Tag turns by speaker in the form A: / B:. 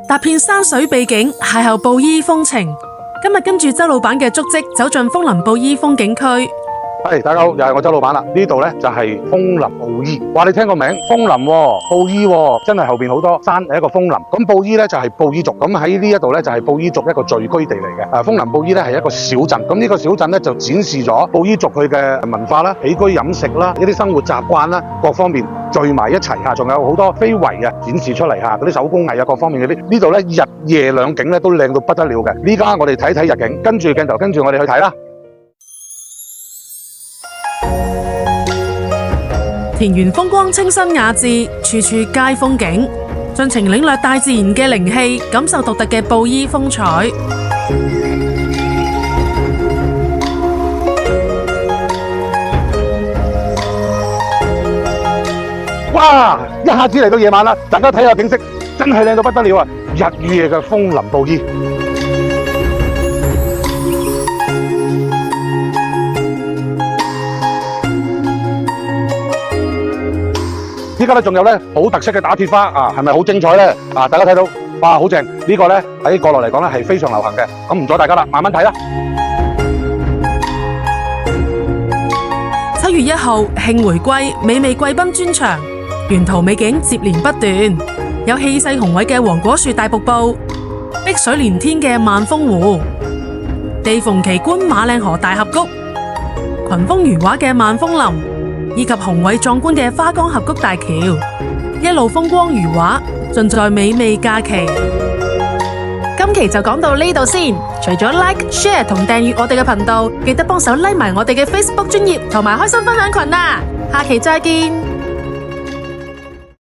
A: 踏遍山水秘境，邂逅布依風情。今日跟住周老闆嘅足跡，走進楓林布依風景區。
B: 大家好，又係我周老闆啦。呢度呢就係楓林布依。話你聽個名，楓林布依，真係後邊好多山係一個楓林。咁布依呢就係布依族。咁喺呢一度呢就係布依族一個聚居地嚟嘅。楓林布依呢係一個小鎮。咁呢個小鎮呢就展示咗布依族佢嘅文化啦、起居飲食啦、一啲生活習慣啦，各方面聚埋一齊嚇。仲有好多非遺啊展示出嚟嚇，嗰啲手工藝啊各方面嗰啲。呢度呢日夜兩景呢都靚到不得了嘅。呢家我哋睇睇日景，跟住鏡頭跟住我哋去睇啦。
A: 田園風光清新雅致，處處皆風景，盡情領略大自然嘅靈氣，感受獨特嘅布依風采。
B: 哇！一下子嚟到夜晚啦，大家睇下景色，真係靚到不得了啊！日與夜嘅楓林布依。依家咧仲有咧好特色嘅打鐵花啊，係咪好精彩咧？啊，大家睇到，哇，好正！呢個咧喺國內嚟講咧係非常流行嘅。咁唔阻大家啦，慢慢睇啦。
A: 7月1號慶回歸，美味貴賓專場，沿途美景接連不斷，有氣勢雄偉嘅黃果樹大瀑布，碧水連天嘅萬峰湖，地逢奇觀馬嶺河大峽谷，群峰如畫嘅萬峰林，以及雄偉壯觀嘅花崗峽谷大橋，一路風光如畫，盡在美味假期。今期就講到呢度先，除咗 like、share 同訂閱我哋嘅頻道，記得幫手 like 埋我哋嘅 Facebook 專頁同埋開心分享群啊！下期再見。